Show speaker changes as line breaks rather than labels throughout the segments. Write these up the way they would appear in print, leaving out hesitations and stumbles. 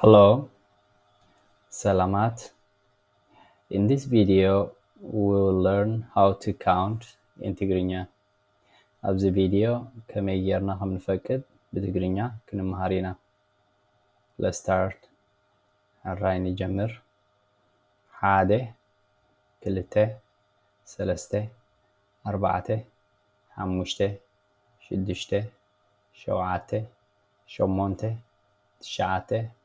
Hello, Salamat. In this video, we will learn how to count in Tigrigna. ኣብዚ ቪድዮ ከመይ ጌርና ከም ንፈቅድ ብትግርኛ ክንመሃር ኢና። Let's start. ሕራይ ንጀምር። 1 2 3 4 5 6 7 8 9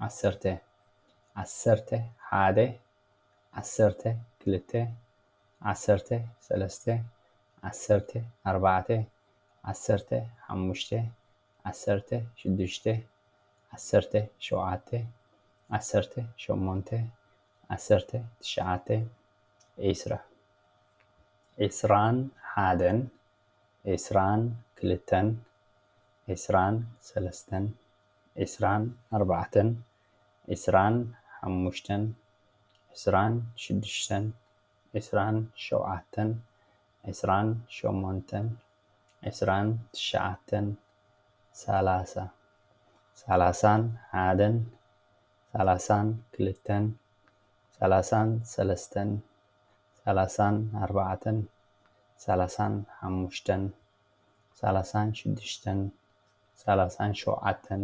10 10 1 10 2 10 3 10 4 10 5 10 6 10 7 10 8 10 9 10 عسران حادن عسران كلتن عسران سلستن عسران أربعتن عسران حمشتن عسران شدشتن عسران شوعتن عسران شمونتن عسران تشعتن ثلاثة ثلاثان حادن ثلاثان كلتن ثلاثان سلستن ثلاثان أربعتن ثلاثان حمشتن ثلاثان شدشتن ثلاثان شوعتن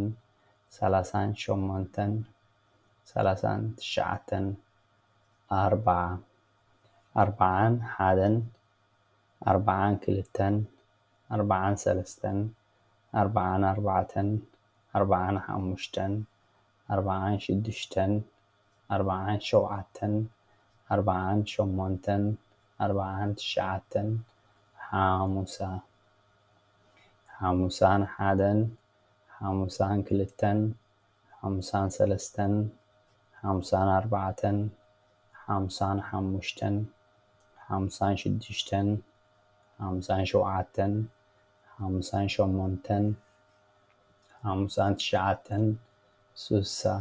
ثلاثان شمونتن ثلاثان تشعتن أربعة أربعان حادن أربعان كلتن أربعان سلستن أربعان أربعتن أربعان حمشتن أربعان شدشتن أربعان شوعتن أربعان شمونتن أربعان تشعتن حاموسة حاموسان حادن حاموسان كلتن حاموسان سلستن حاموسان أربعتن حاموسان حمشتن حاموسان شدشتن حاموسان شوعتن حاموسان شمونتن حاموسان تشعتن سوسة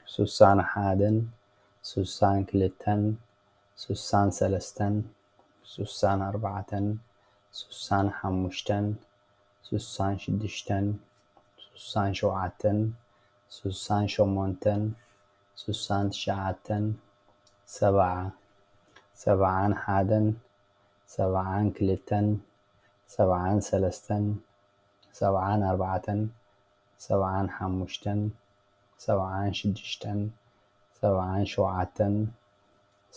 سوسان حادن سوسان كلتن سوسان سلستن سوسان أربعتن سوسان حمشتن سوسان شدشتن سوسان شوعتن سوسان شمونتن سوسان تشعتن سبعة سبعان حادن سبعان كلتن سبعان سلستن سبعان أربعتن سبعان حمشتن سبعان شدشتن سبعان شوعتن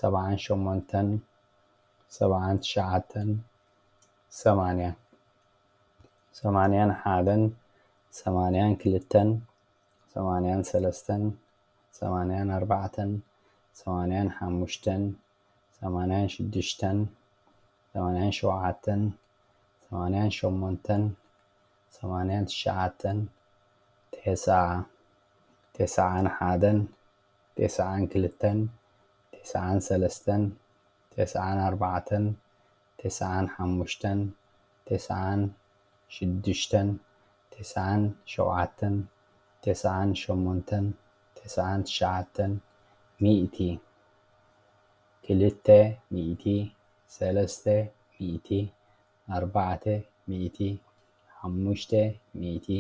سبعان شمونتن سبعان تشعتن ثمانية ثمانيان حادن ثمانيان كلتن ثمانيان سلستن ثمانيان أربعتن ثمانيان حمشتن ثمانيان شدشتن ثمانيان شوعتن ثمانيان شمونتن ثمانيان تشعتن تسعة تسعان حادن تسعان كلتن تسعان سلستن تسعان أربعتن تسعان حمشتن تسعان شدشتن تسعان شوعتن تسعان شمونتن تسعان تشعتن مئتي كلتة مئتي سلستة مئتي أربعة مئتي حمشتة مئتي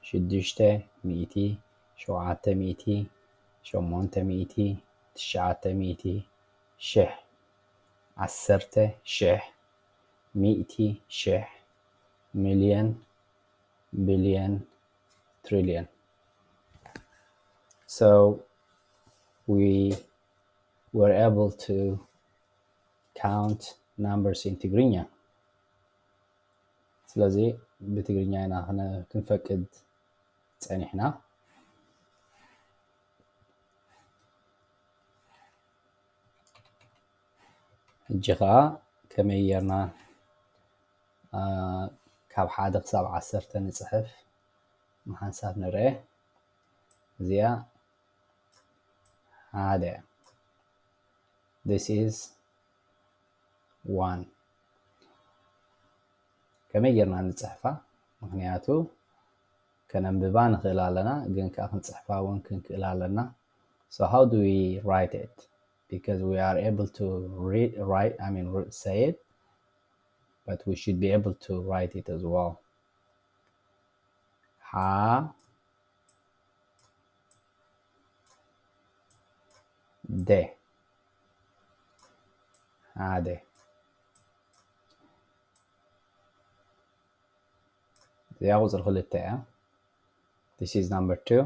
شدشتة مئتي شوعتة مئتي شمونتة مئتي تشعتة مئتي شه عسرتة شه مئتي شه مليون بليون trillion. So we were able to count numbers in Tigrigna. ስለዚህ ብትግርኛ ኢና ክንፈቅድ ፀኒሕና ሕጂ ከዓ ከመይ ጌርና ካብ 1 ክሳብ 10 ንፅሕፍ ምሓንሳብ ንርአ እዚኣ 1 this is 1 ከመይ ጌርና ንፅሕፋ ምክንያቱ ከነንብባ ንኽእል ኣለና ግን ከዓ ክንፅሕፋ እውን ክንክእል ኣለና so how do we write it because we are able to say it but we should be able to write it as well ha د ሓደ እዚኣ ቁፅሪ 2 እያ this is number 2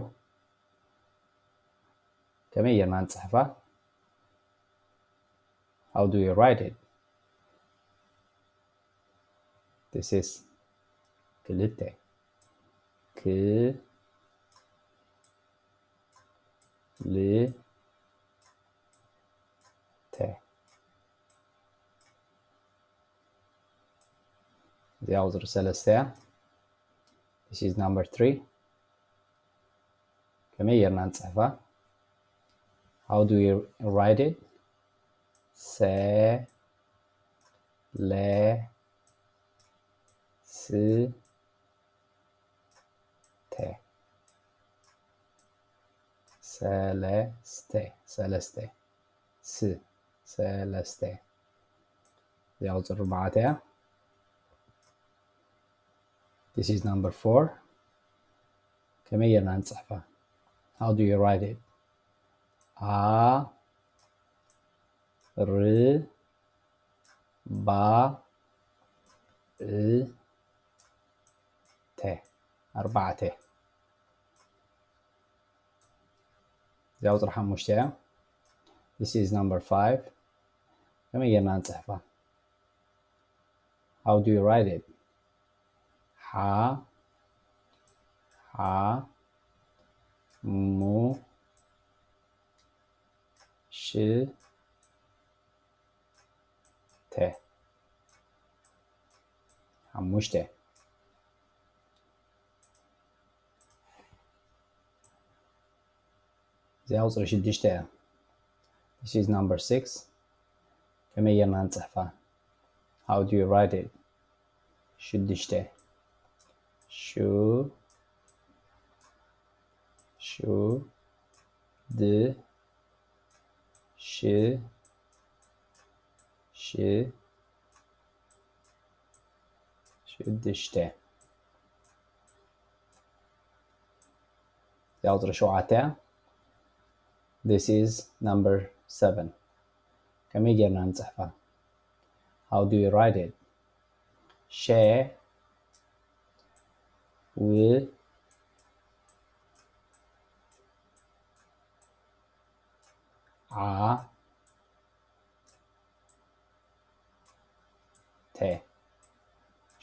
ከመይ ጌርና ንፅሕፋ how do we write it this is ክልተ እዚኣ ቁፅሪ 3 እያ this is number 3 ከመይ ጌርና ንፅሕፋ how do we write it ሰለስተ እዚኣ ቁፅሪ 4 እያ this is number 4 ከመይ ጌርና ንፅሕፋ how do you write it ኣርባዕተ እዚኣ ቁፅሪ 5 እያ this is number 5 ከመይ ጌርና ንፅሕፋ how do you write it ሓሙሽተ እዚኣ ቁፅሪ 6 እያ this is number 6 ከመይ ጌርና ንፅሕፋ how do you write it ሽድሽተ ሽድሽተ እዚኣ ቁፅሪ 7 እያ this is number 7 ከመይ ጌርና ንፅሕፋ how do you write it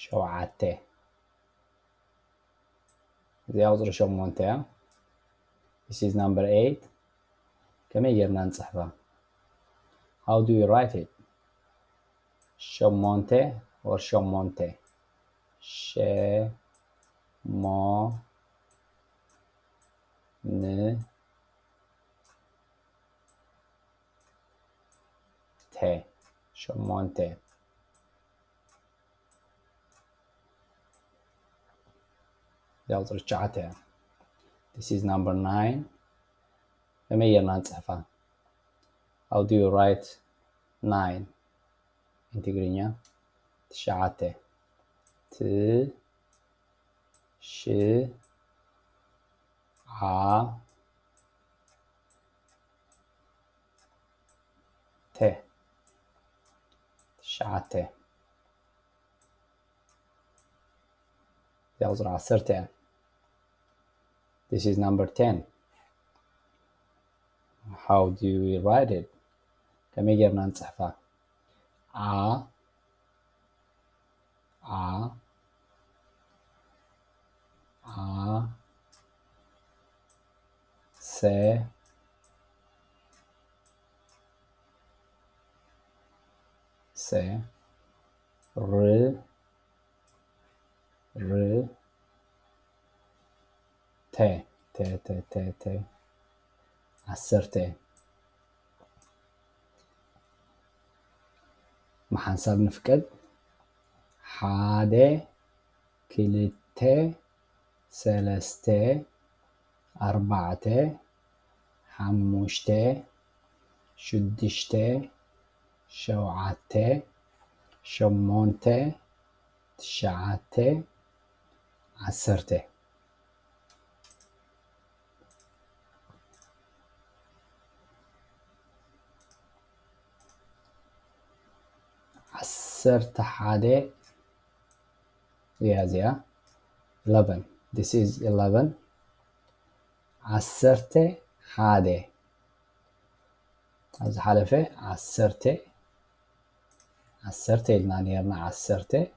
ሸውዓተ እዚኣ ቁፅሪ 8 እያ this is number 8 ከመይ ጌርና ንፅሕፋ how do you write it ሸሞንተ or ሸሞንተ ሸሞንተ እዚኣ ቁፅሪ 9 እያ this is number 9 ከመይ ጌርና ንፅሕፋ how do you write 9 in ትግርኛ ትሽዓተ ትሽዓተ እዚኣ ቁፅሪ 10 እያ this is number 10 how do we write it ከመይ ጌርና ንፅሕፋ ዓሰርተ ማሓንሳብ ንፍቀድ ሓደ ክልተ ሰለስተ ኣርባዕተ ሓሙሽተ ሽድሽተ ሸውዓተ ሸሞንተ ትሽዓተ ዓሰርተ عسرت حادي زيا 11 this is 11 عسرت حادي از حلفه عسرت لنا نيرنا عسرت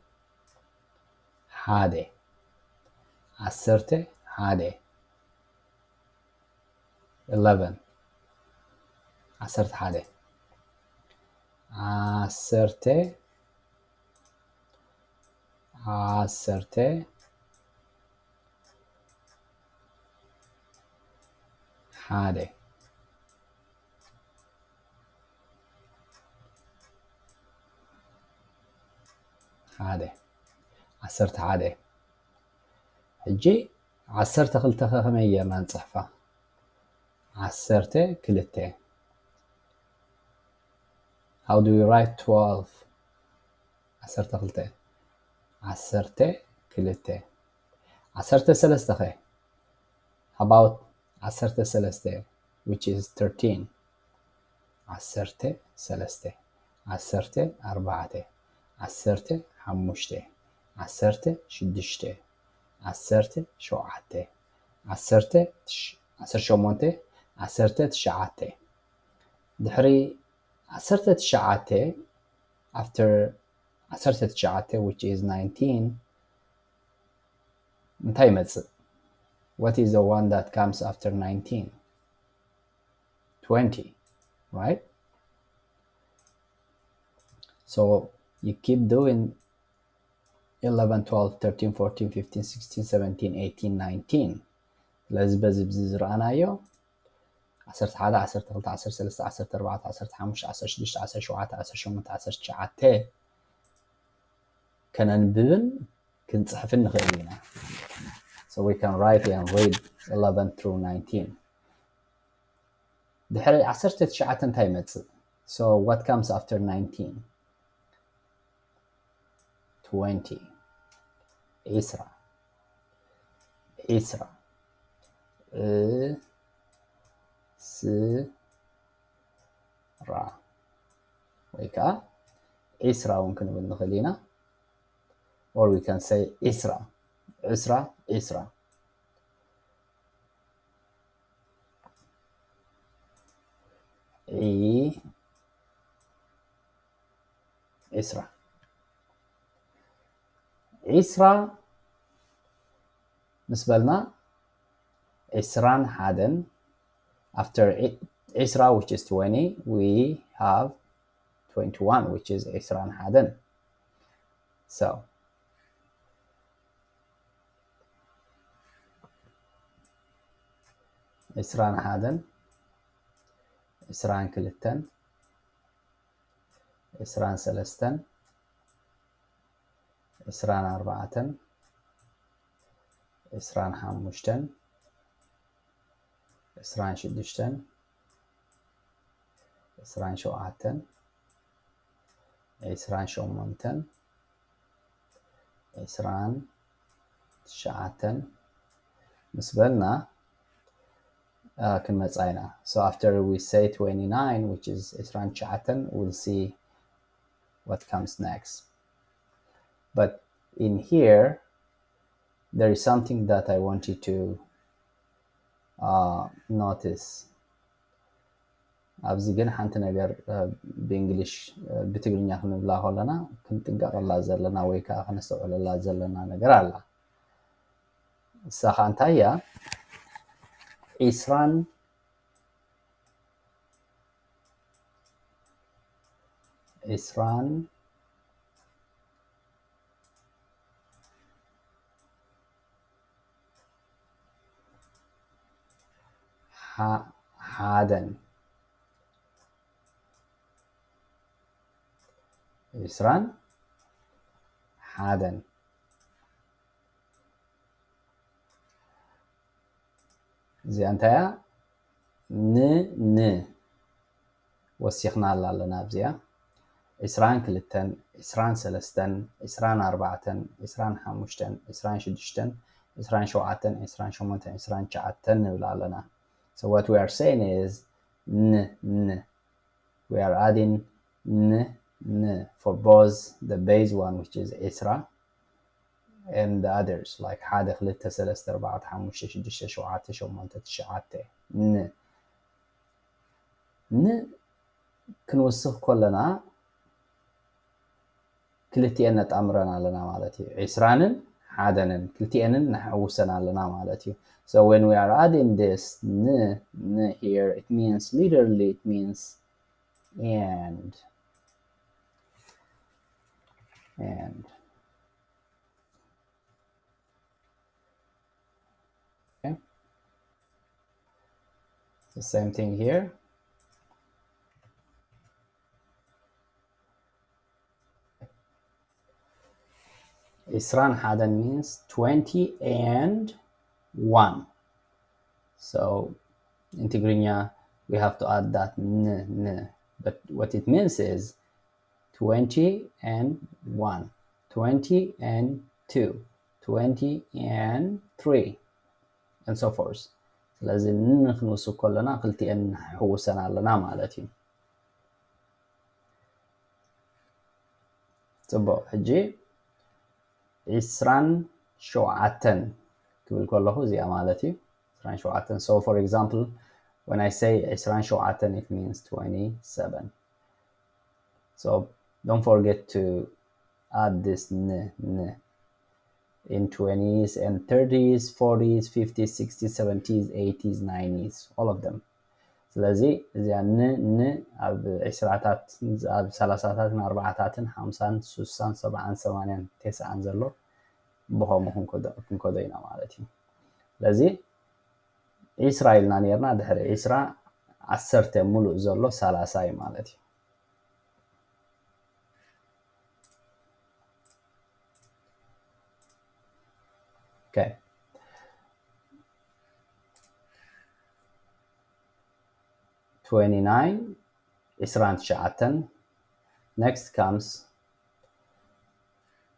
حادي عسرت حادي 11 عسرت حادي عسرت حادي عسرت حادي حجي عسرت خلته خمية ጌርና ንፅሕፋ عسرت كلته how do we write 12 عسرت خلته عسرت كلته عسرت سلسته خي about عسرت سلسته which is 13 عسرت سلسته عسرت أربعة عسرت حمشته عسرت شدشته عسرت شوعته عسرت شمونته عسرت تشعته دحري عسرت تشعته after عسرت تشعته which is 19 እንታይ ይመጽእ what is the one that comes after 19 20 right so you keep doing 11 12 13 14 15 16 17 18 19 لازم بزبز رأنايو 11 12 13 14 15 16 17 18 19 كننببن كنصحفن نخእል ኢና so we can write and read 11 through 19 ድሕሪ 19 እንታይ ይመጽእ so what comes after 19 20 إسرا سرا ويكا إسرا ممكن نقول هنا or we can say إسرا إسرا إسرا نسبلنا إسران حادن after إسرا which is 20 we have 21 which is إسران حادن so إسران حادن إسران كلتن إسران سلستن إسران أربعة إسران حمشتن إسران شدشتن إسران شوعتن إسران شومنتن إسران تشعتن مسبلنا كلمة صاينا so after we say 29 which is إسران شعتن we'll see what comes next but in here there is something that I want you to notice ኣብዚ ግን ሓንቲ ነገር ብእንግሊሽ ብትግርኛ ክንብላ ከለና ክንጥንቀቐላ ዘለና ወይ ከዓ ክነስተውዕለላ ዘለና ነገር ኣላ እሳ ኸ እንታይ እያ إسران حادن إسران حادن زي أنتيا ن وسيخنا لنا بزيا إسران كلتن إسران سلستن إسران أربعة إسران حمشتن إسران شدشتن إسران شوعتن إسران شمونتن إسران شعتن ولا لنا so what we are saying is n we are adding n n for both the base one, which is isra, and the others like حادة خلتة سلسة أربعة حموشة شدشة شوعاتة شومانتة تشعاتة ن كنوسخ كلنا كلتين نتأمرنا لنا مالتي عسرانن حادنن كلتين نحوسنا لنا مالتي. So when we are adding this n here, it means literally it means and. Okay. The same thing here. Isran Hadan means 20 and 1. So in Tigrigna, we have to add that n. But what it means is 20 and 1, 20 and 2, 20 and 3, and so forth. لازم نخنوسو كلنا قلتي ان حوسنا لنا مالتي. صبو حجي عسران شوعتن كبل كله زي مالتي عسران شوعتن. So for example, when I say عسران شوعتن, it means 27. So don't forget to add this n in 20s and 30s, 40s, 50s, 60s, 70s, 80s, 90s, all of them. ስለዚህ እዚያ ን ኣብ 20ታት ኣብ 30ታትን 40ታትን 50ን 60ን 70ን 80ን 90ን ዘሎ ብኸምኡ ክንከዶ ኢና ማለት እዩ። ስለዚ ዒስራ ኢልና ነርና ድሕሪ ዒስራ 10 ሙሉእ ዘሎ 30 እዩ ማለት እዩ። Okay. Isran Sha'atan. Next comes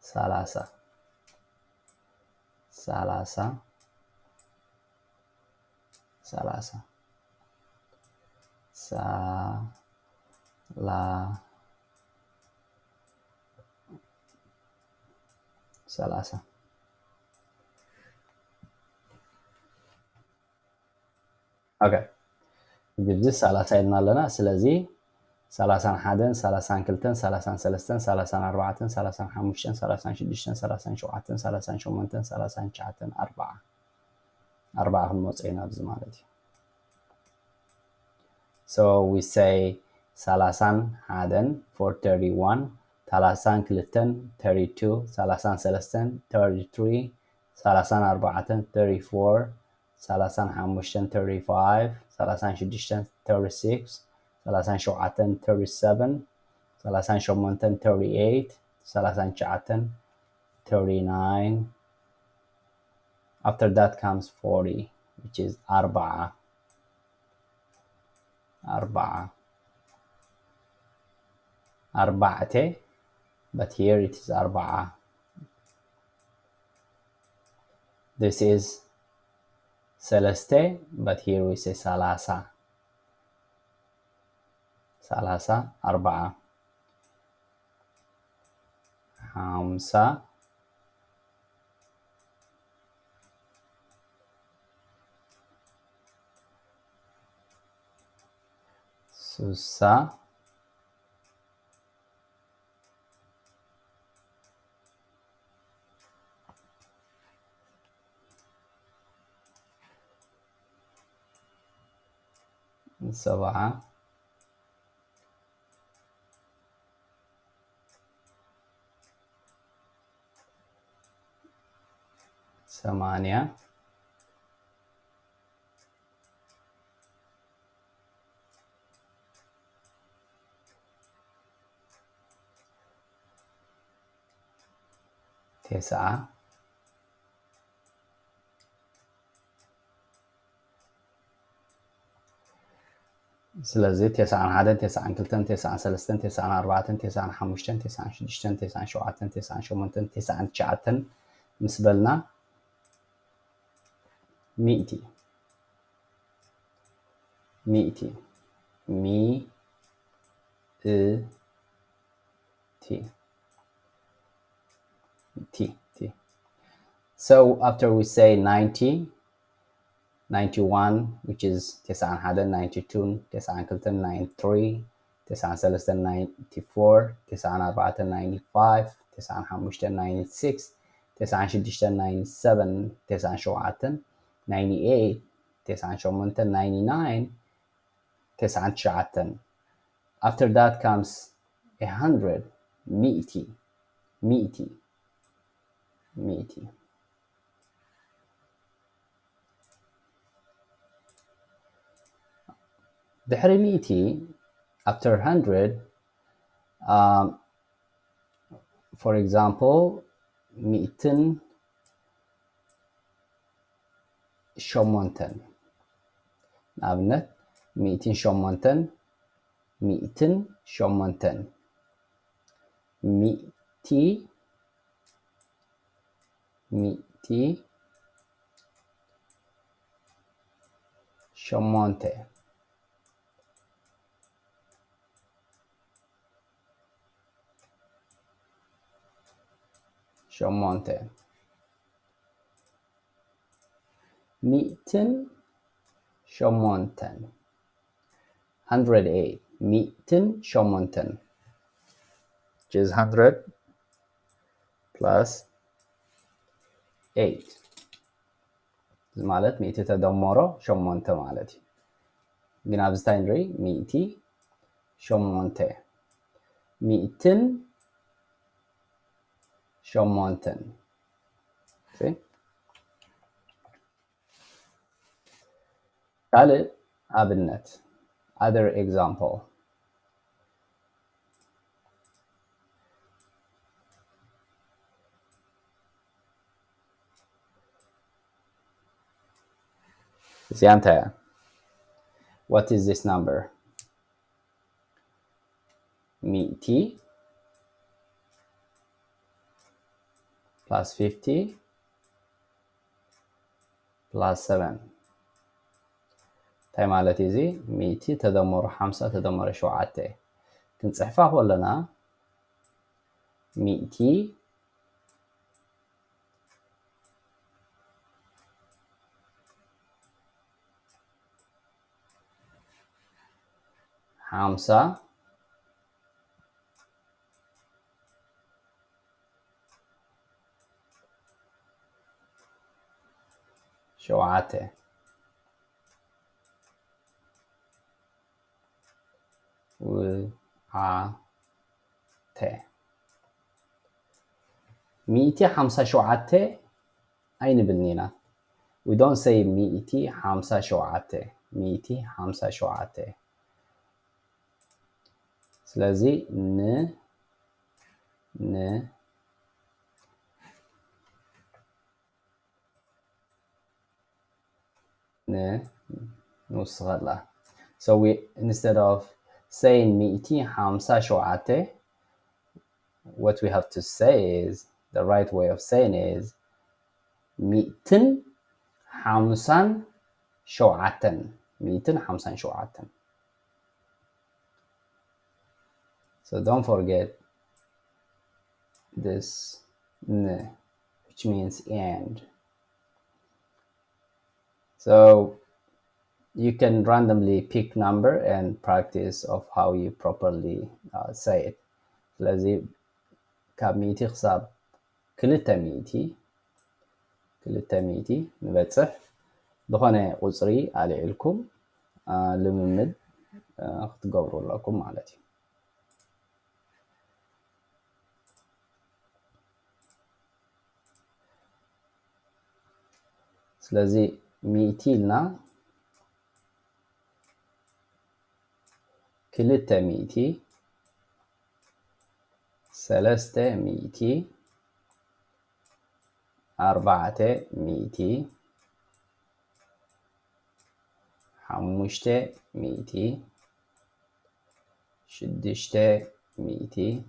Salasa. Salasa. Salasa. Salasa. Okay. جبزي سالاسة إلنا لنا سلازي سالاسان حادن سالاسان كلتن سالاسان سلستن سالاسان أربعتن سالاسان حموشتن سالاسان شدشتن سالاسان شوعتن سالاسان شومنتن سالاسان شعتن أربعة هم موصينا بزمالتي. So we say سالاسان حادن for 31, سالاسان كلتن 32, سالاسان سلستن 33, سالاسان أربعتن 34, سالاسان حموشتن 35, سالاسان شدشتن 36, سالاسان شوعتن 37, سالاسان شومنتن 38, سالاسان شعتن 39. After that comes 40, which is أربعة. أربعة, but here it is أربعة. This is Celeste, but here we say Salasa. Salasa, أربعة. خمسة. سوسة. سبعة. ثمانية. تسعة. ስለዚህ 91 92 93 94 95 96 97 98 99 ምስ በልና 100 100 ሚ እ T. So after we say 90, 91, which is 91, 92, 92, 93, 93, 94, 94, 95, 95, 96, 96, 97, 97, 98, 98, 99, 99. After that comes 100, مئتي. دحر مئتي, after 100, for example, 200 شمونتن. نابنت 200 شمونتن, 200 شمونتن, 200 شمونته. شمونته 200 شمونتن. 108 200 شمونتن, which is 100 plus 8 ማለት 100 ተደምሮ 8 ማለት እዩ። ግን ኣብዚ ታይ ንርኢ 100 8 200 8 ካልእ ኣብነት other example Zianta, what is this number? مئتي plus 50 plus 7 ታይ ማለት እዚ 100 ተደምሮ 50 ተደምሮ 7 ክንጽሕፋ ከለና 100 50 7 157 ኣይንብልኒና. We don't say 157 157. ስለዚ نوصلها. So we, instead of saying 157, what we have to say is, the right way of saying is 257. So don't forget this n, which means and. So you can randomly pick number and practice of how you properly say it. ስለዚ ካብ 100 ክሳብ 200 ንበጽሕ ዝኾነ ቁጽሪ ኣልዒልኩም ልምምድ ክትገብሩ ኣለኩም ማለት እዩ። ስለዚ 100 ኢልና 200 300 400 500 600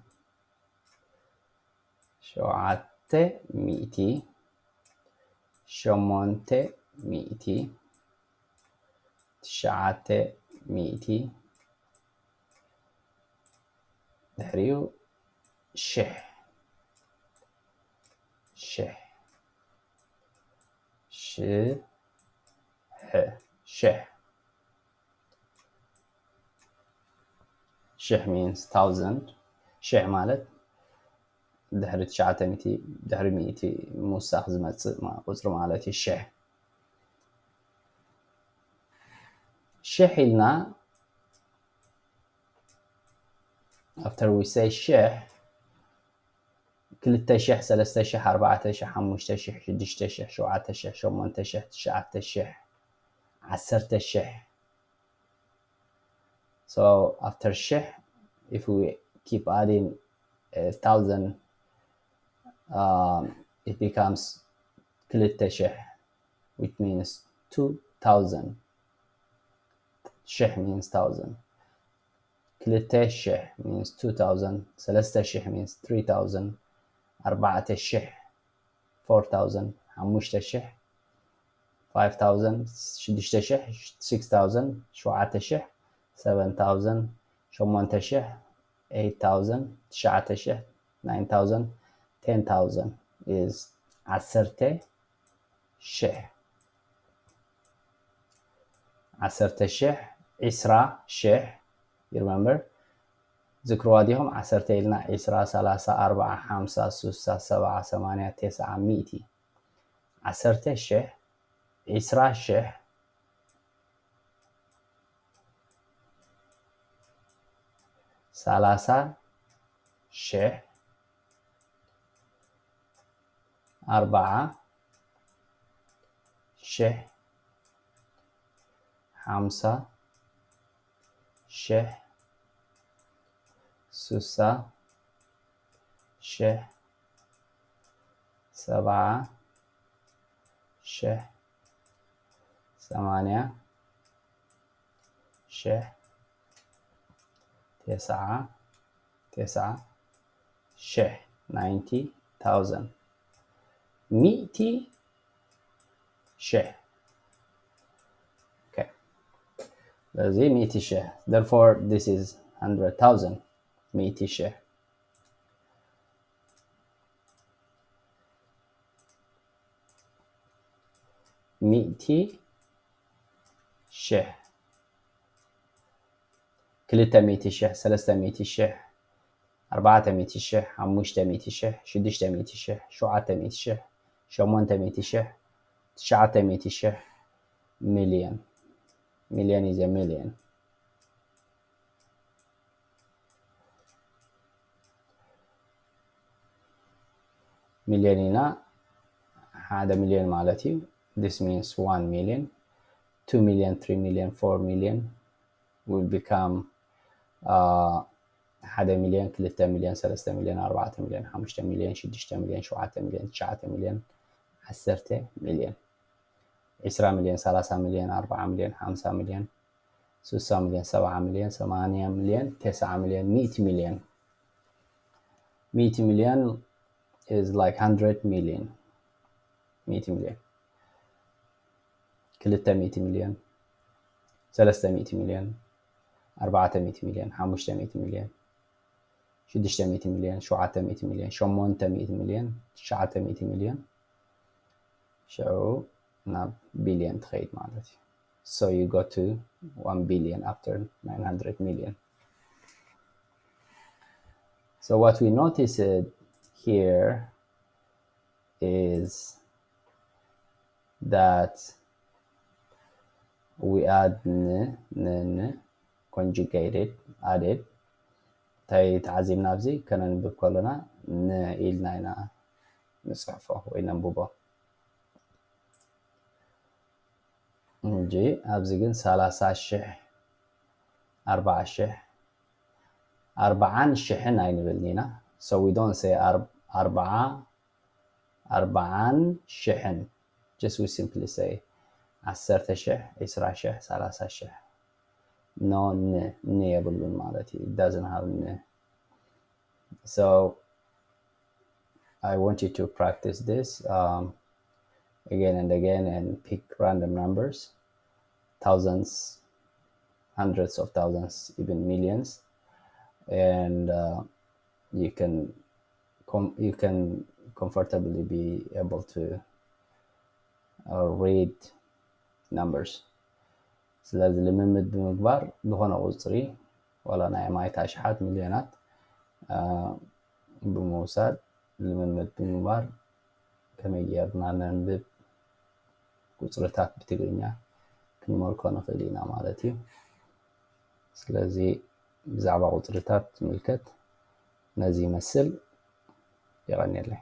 700 800 900 ድሕሪኡ شح شح شح شح شح means 1000 شح ማለት ድሕሪ 900 ድሕሪ 100 ምውሳኽ ዝመጽእ ቁጽሪ ማለት እዩ شح شح ኢልና after we say شح 2000 3000 4000 5000 6000 7000 8000 9000 10000 so after شح if we keep adding 1000 it becomes 2000 which means 2000 شح means 1000 2000 means 2000 3000 means 3000 4000 4000 5000 5000 6000 6000 7000 7000 8000 8000 9000 9000 10,000 is 10,000 10,000 10,000 you remember ذكروا ديهم 10 إلنا 10 30 40 50 60 70 80 90 100 10,000 10,000 30,000 4,000 5,000 6,000 7,000 8,000 9,000 90,000 100,000 okay that's 100,000 therefore this is 100,000 100,000 100,000 200,000 300,000 400,000 500,000 600,000 700,000 800,000 900,000 million million is a million million هنا هذا مليون مالتي this means 1 million 2 million 3 million 4 million will become 1 مليون 3 مليون 3 مليون 4 مليون 5 مليون 6 مليون 7 مليون 9 مليون 10 مليون 20 مليون 30 مليون 4 مليون 5 مليون 6 مليون 7 مليون 8 مليون 9 مليون 100 مليون 100 مليون is like 100 million 100 مليون 300 مليون 300 مليون 400 مليون 500 مليون 600 مليون 700 مليون 800 مليون 900 مليون شو na billion تخيل مالتي so you go to 1 billion after 900 million so what we notice here is that we add n conjugated added تاي تعزيمنا بزي كنا نبقى كلنا إلنا هنا نصحفه وإلنا نبوبه نجي أبزيجن 30,000 4,000 4,000 هاي نبلنينا so we don't say 4,000 just we simply say 10,000 20,000 30,000 no n يبلون مالتي it doesn't have n so I want you to practice this again and again and pick random numbers thousands hundreds of thousands even millions and you can you can comfortably be able to read numbers. ስለዚህ ልምምድ ብምግባር ዝኾነ ቁጽሪ ወላ ናይ ማይታ ሽሓት ሚልዮናት ብምውሳድ ልምምድ ብምግባር ከመይ ጌርና ነንብብ ቁጽሪታት ብትግርኛ ክንመልኮ ንኽእል ኢና ማለት እዩ። ስለዚ ብዛዕባ ቁጽሪታት ምልከት ነዚ ይመስል ይቐኒለይ።